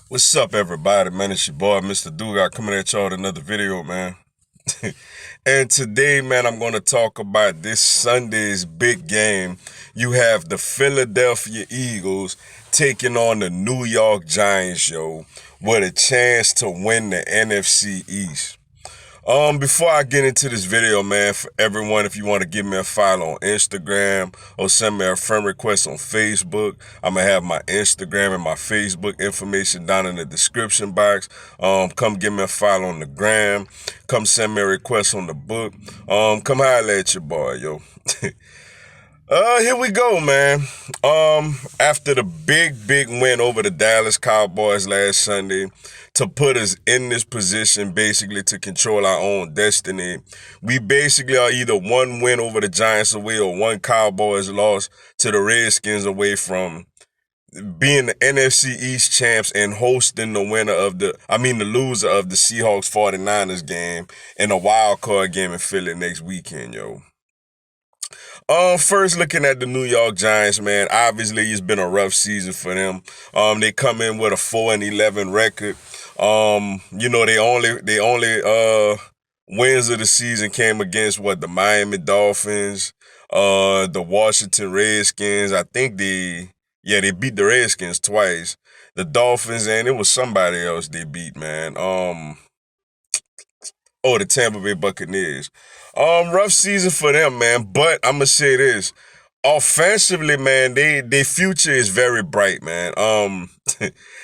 What's up, everybody? Man, it's your boy, Mr. Dugas, coming at y'all with another video, man. And today, man, I'm going to talk about this Sunday's big game. You have the Philadelphia Eagles taking on the New York Giants, yo, with a chance to win the NFC East. Before I get into this video, man, for everyone, if you want to give me a follow on Instagram or send me a friend request on Facebook, I'm gonna have my Instagram and my Facebook information down in the description box. Come give me a follow on the gram. Come send me a request on the book. Come holler at your boy, yo. Here we go, man. After the big win over the Dallas Cowboys last Sunday to put us in this position basically to control our own destiny, we basically are either one win over the Giants away or one Cowboys loss to the Redskins away from being the NFC East champs and hosting the the loser of the Seahawks 49ers game in a wild card game in Philly next weekend, yo. First looking at the New York Giants, man. Obviously, it's been a rough season for them. They come in with a 4-11 record. They only wins of the season came against the Miami Dolphins, the Washington Redskins. They beat the Redskins twice. The Dolphins, and it was somebody else they beat, man. The Tampa Bay Buccaneers. Rough season for them, man. But I'm gonna say this: offensively, man, their future is very bright, man.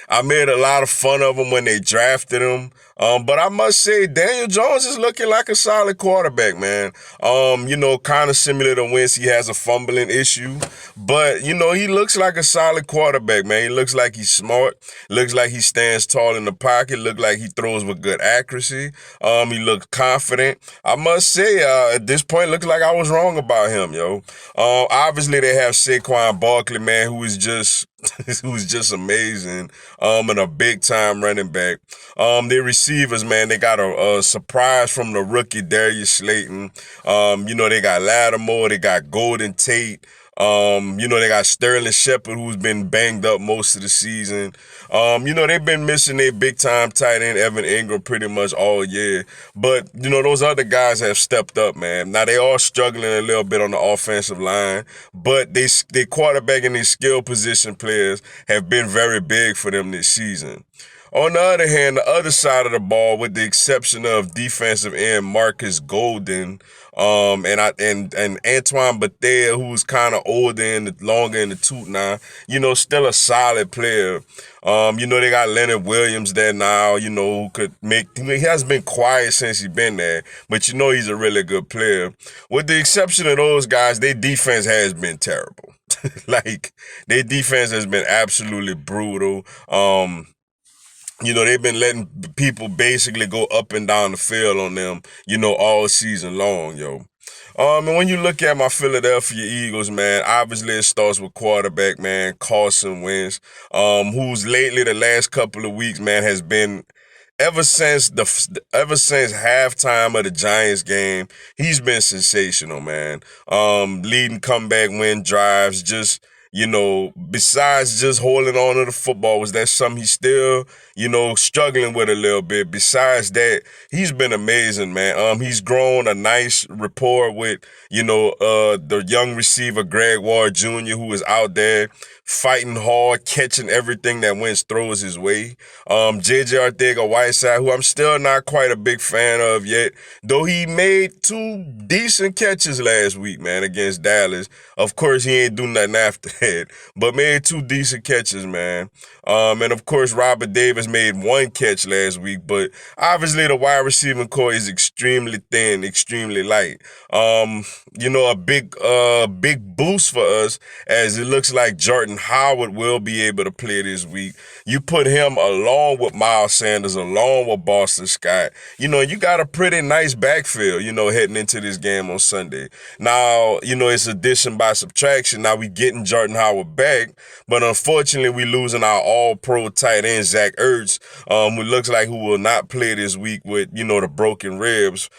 I made a lot of fun of them when they drafted him. But I must say, Daniel Jones is looking like a solid quarterback, man. Kind of similar to Wentz, he has a fumbling issue, but he looks like a solid quarterback, man. He looks like he's smart. Looks like he stands tall in the pocket. Look like he throws with good accuracy. He looks confident. I must say, at this point, looks like I was wrong about him, yo. Obviously, they have Saquon Barkley, man, who's just amazing, and a big time running back. Their receivers, man, they got a surprise from the rookie Darius Slayton. They got Lattimore, they got Golden Tate. They got Sterling Shepard, who's been banged up most of the season. They've been missing their big time tight end Evan Ingram pretty much all year. But, those other guys have stepped up, man. Now they are struggling a little bit on the offensive line, but they quarterback and these skill position players have been very big for them this season. On the other hand, the other side of the ball, with the exception of defensive end Marcus Golden, and Antoine Bethea, who's kind of older and longer in the tooth now, still a solid player. They got Leonard Williams there now, who could he has been quiet since he's been there, but he's a really good player. With the exception of those guys, their defense has been terrible. Like, their defense has been absolutely brutal. They've been letting people basically go up and down the field on them, all season long, yo. And when you look at my Philadelphia Eagles, man, obviously it starts with quarterback, man, Carson Wentz, who's lately the last couple of weeks, man, has been ever since halftime of the Giants game, he's been sensational, man. Leading comeback win drives, just besides just holding on to the football, was that something he's still, struggling with a little bit. Besides that, he's been amazing, man. He's grown a nice rapport with, the young receiver Greg Ward Jr., who is out there fighting hard, catching everything that Wentz throws his way. JJ Arcega-Whiteside, who I'm still not quite a big fan of yet, though he made two decent catches last week, man, against Dallas. Of course, he ain't do nothing after that, but made two decent catches, man. And of course, Robert Davis made one catch last week, but obviously the wide receiving core is extremely thin, extremely light. A big boost for us, as it looks like Jordan Howard will be able to play this week. You put him along with Miles Sanders, along with Boston Scott. You got a pretty nice backfield, heading into this game on Sunday. Now, it's addition by subtraction. Now we getting Jordan Howard back, but unfortunately we losing our all-pro tight end, Zach Ertz, who looks like who will not play this week with, the broken ribs,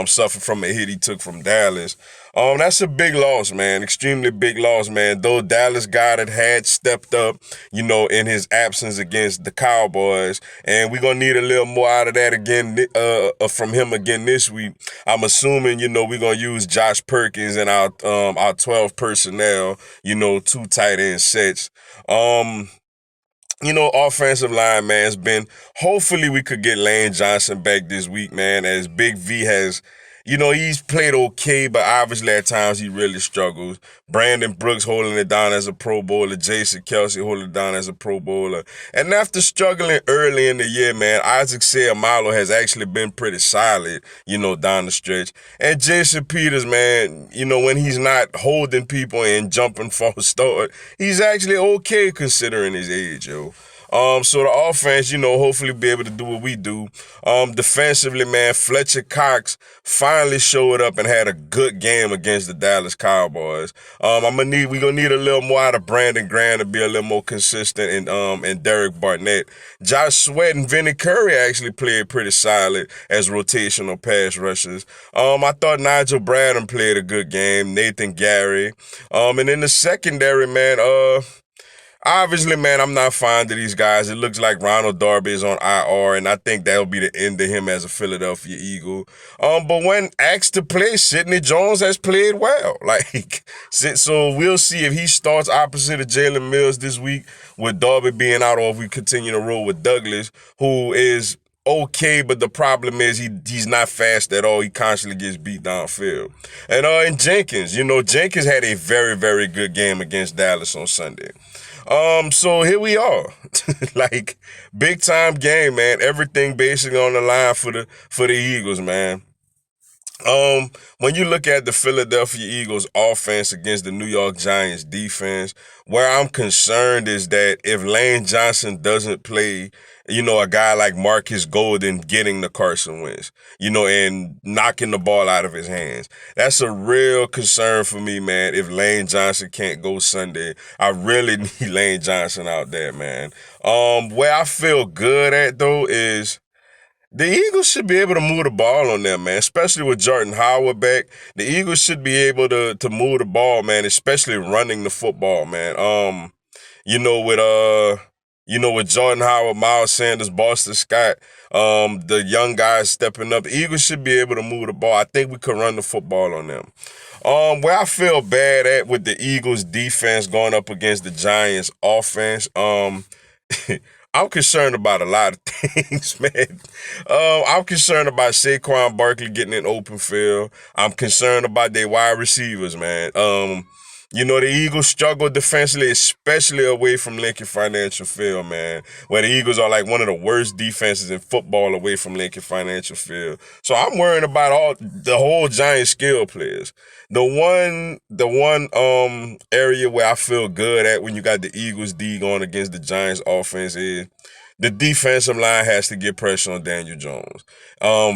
suffered from a hit he took from Dallas. That's a big loss, man. Extremely big loss, man. Though Dallas Goedert had stepped up, in his absence against the Cowboys, and we're gonna need a little more out of that again, from him again this week. I'm assuming, we're gonna use Josh Perkins and our 12 personnel, two tight end sets. Offensive line, man, has been, hopefully we could get Lane Johnson back this week, man, as Big V has, he's played okay, but obviously at times he really struggles. Brandon Brooks holding it down as a Pro Bowler, Jason Kelsey holding it down as a Pro Bowler. And after struggling early in the year, man, Isaac Seumalo has actually been pretty solid, down the stretch. And Jason Peters, man, when he's not holding people and jumping for a start, he's actually okay considering his age, yo. So the offense, hopefully be able to do what we do. Defensively, man, Fletcher Cox finally showed up and had a good game against the Dallas Cowboys. We're gonna need a little more out of Brandon Graham to be a little more consistent, and Derek Barnett. Josh Sweat and Vinny Curry actually played pretty solid as rotational pass rushers. I thought Nigel Bradham played a good game. Nathan Gary. And in the secondary, man, obviously, man, I'm not fond of these guys. It looks like Ronald Darby is on IR, and I think that'll be the end of him as a Philadelphia Eagle. But when asked to play, Sidney Jones has played well. So we'll see if he starts opposite of Jalen Mills this week with Darby being out, or if we continue to roll with Douglas, who is okay, but the problem is he's not fast at all. He constantly gets beat downfield. And Jenkins, Jenkins had a very, very good game against Dallas on Sunday. So here we are. Big time game, man. Everything basically on the line for the Eagles, man. When you look at the Philadelphia Eagles offense against the New York Giants defense, where I'm concerned is that if Lane Johnson doesn't play, a guy like Marcus Golden getting the Carson Wentz, and knocking the ball out of his hands. That's a real concern for me, man. If Lane Johnson can't go Sunday, I really need Lane Johnson out there, man. Where I feel good at, though, is the Eagles should be able to move the ball on them, man, especially with Jordan Howard back. The Eagles should be able to move the ball, man, especially running the football, man. With Jordan Howard, Miles Sanders, Boston Scott, the young guys stepping up, the Eagles should be able to move the ball. I think we could run the football on them. Where I feel bad at with the Eagles defense going up against the Giants offense, I'm concerned about a lot of things, man. I'm concerned about Saquon Barkley getting an open field. I'm concerned about their wide receivers, man. The Eagles struggle defensively, especially away from Lincoln Financial Field, man, where the Eagles are like one of the worst defenses in football away from Lincoln Financial Field. So I'm worrying about the whole Giants skill players. The one area where I feel good at when you got the Eagles D going against the Giants offense is the defensive line has to get pressure on Daniel Jones.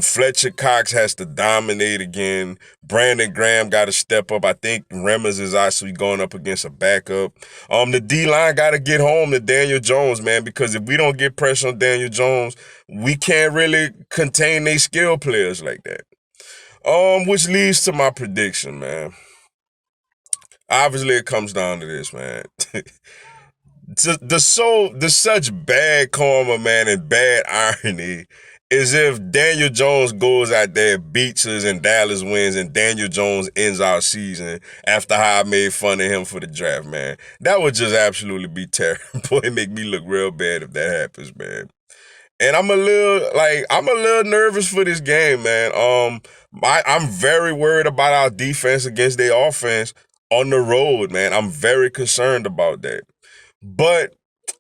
Fletcher Cox has to dominate again. Brandon Graham got to step up. I think Remmers is actually going up against a backup. The D-line got to get home to Daniel Jones, man, because if we don't get pressure on Daniel Jones, we can't really contain their skill players like that. Which leads to my prediction, man. Obviously, it comes down to this, man. The such bad karma, man, and bad irony is if Daniel Jones goes out there, beats us, and Dallas wins, and Daniel Jones ends our season after how I made fun of him for the draft, man. That would just absolutely be terrible. It make me look real bad if that happens, man. And I'm a little nervous for this game, man. I'm very worried about our defense against their offense on the road, man. I'm very concerned about that. But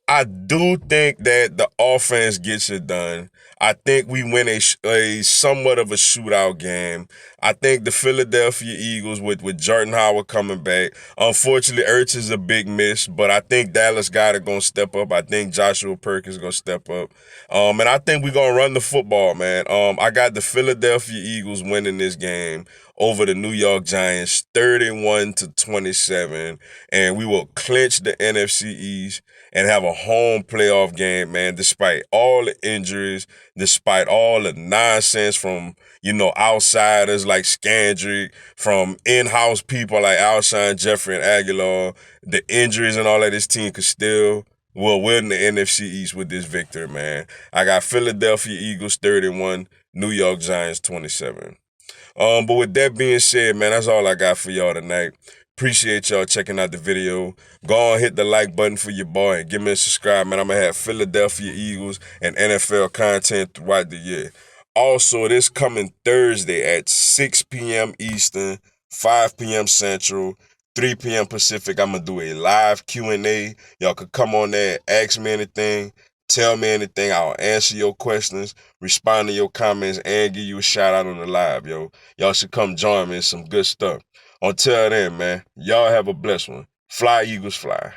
I do think that the offense gets it done. I think we win a somewhat of a shootout game. I think the Philadelphia Eagles with Jordan Howard coming back. Unfortunately, Ertz is a big miss, but I think Dallas Goedert going to step up. I think Joshua Perkins going to step up. And I think we're going to run the football, man. I got the Philadelphia Eagles winning this game over the New York Giants 31-27, and we will clinch the NFC East and have a home playoff game, man, despite all the injuries, despite all the nonsense from, outsiders like Scandrick, from in-house people like Alshon Jeffrey and Aguilar, the injuries and all that. This team could still win the NFC East with this victory, man. I got Philadelphia Eagles 31, New York Giants 27. But with that being said, man, that's all I got for y'all tonight. Appreciate y'all checking out the video. Go on, hit the like button for your boy and give me a subscribe, man. I'm going to have Philadelphia Eagles and NFL content throughout the year. Also, this coming Thursday at 6 p.m. Eastern, 5 p.m. Central, 3 p.m. Pacific, I'm going to do a live Q&A. Y'all could come on there, ask me anything, tell me anything. I'll answer your questions, respond to your comments, and give you a shout out on the live, yo. Y'all should come join me in some good stuff. Until then, man, y'all have a blessed one. Fly, Eagles, fly.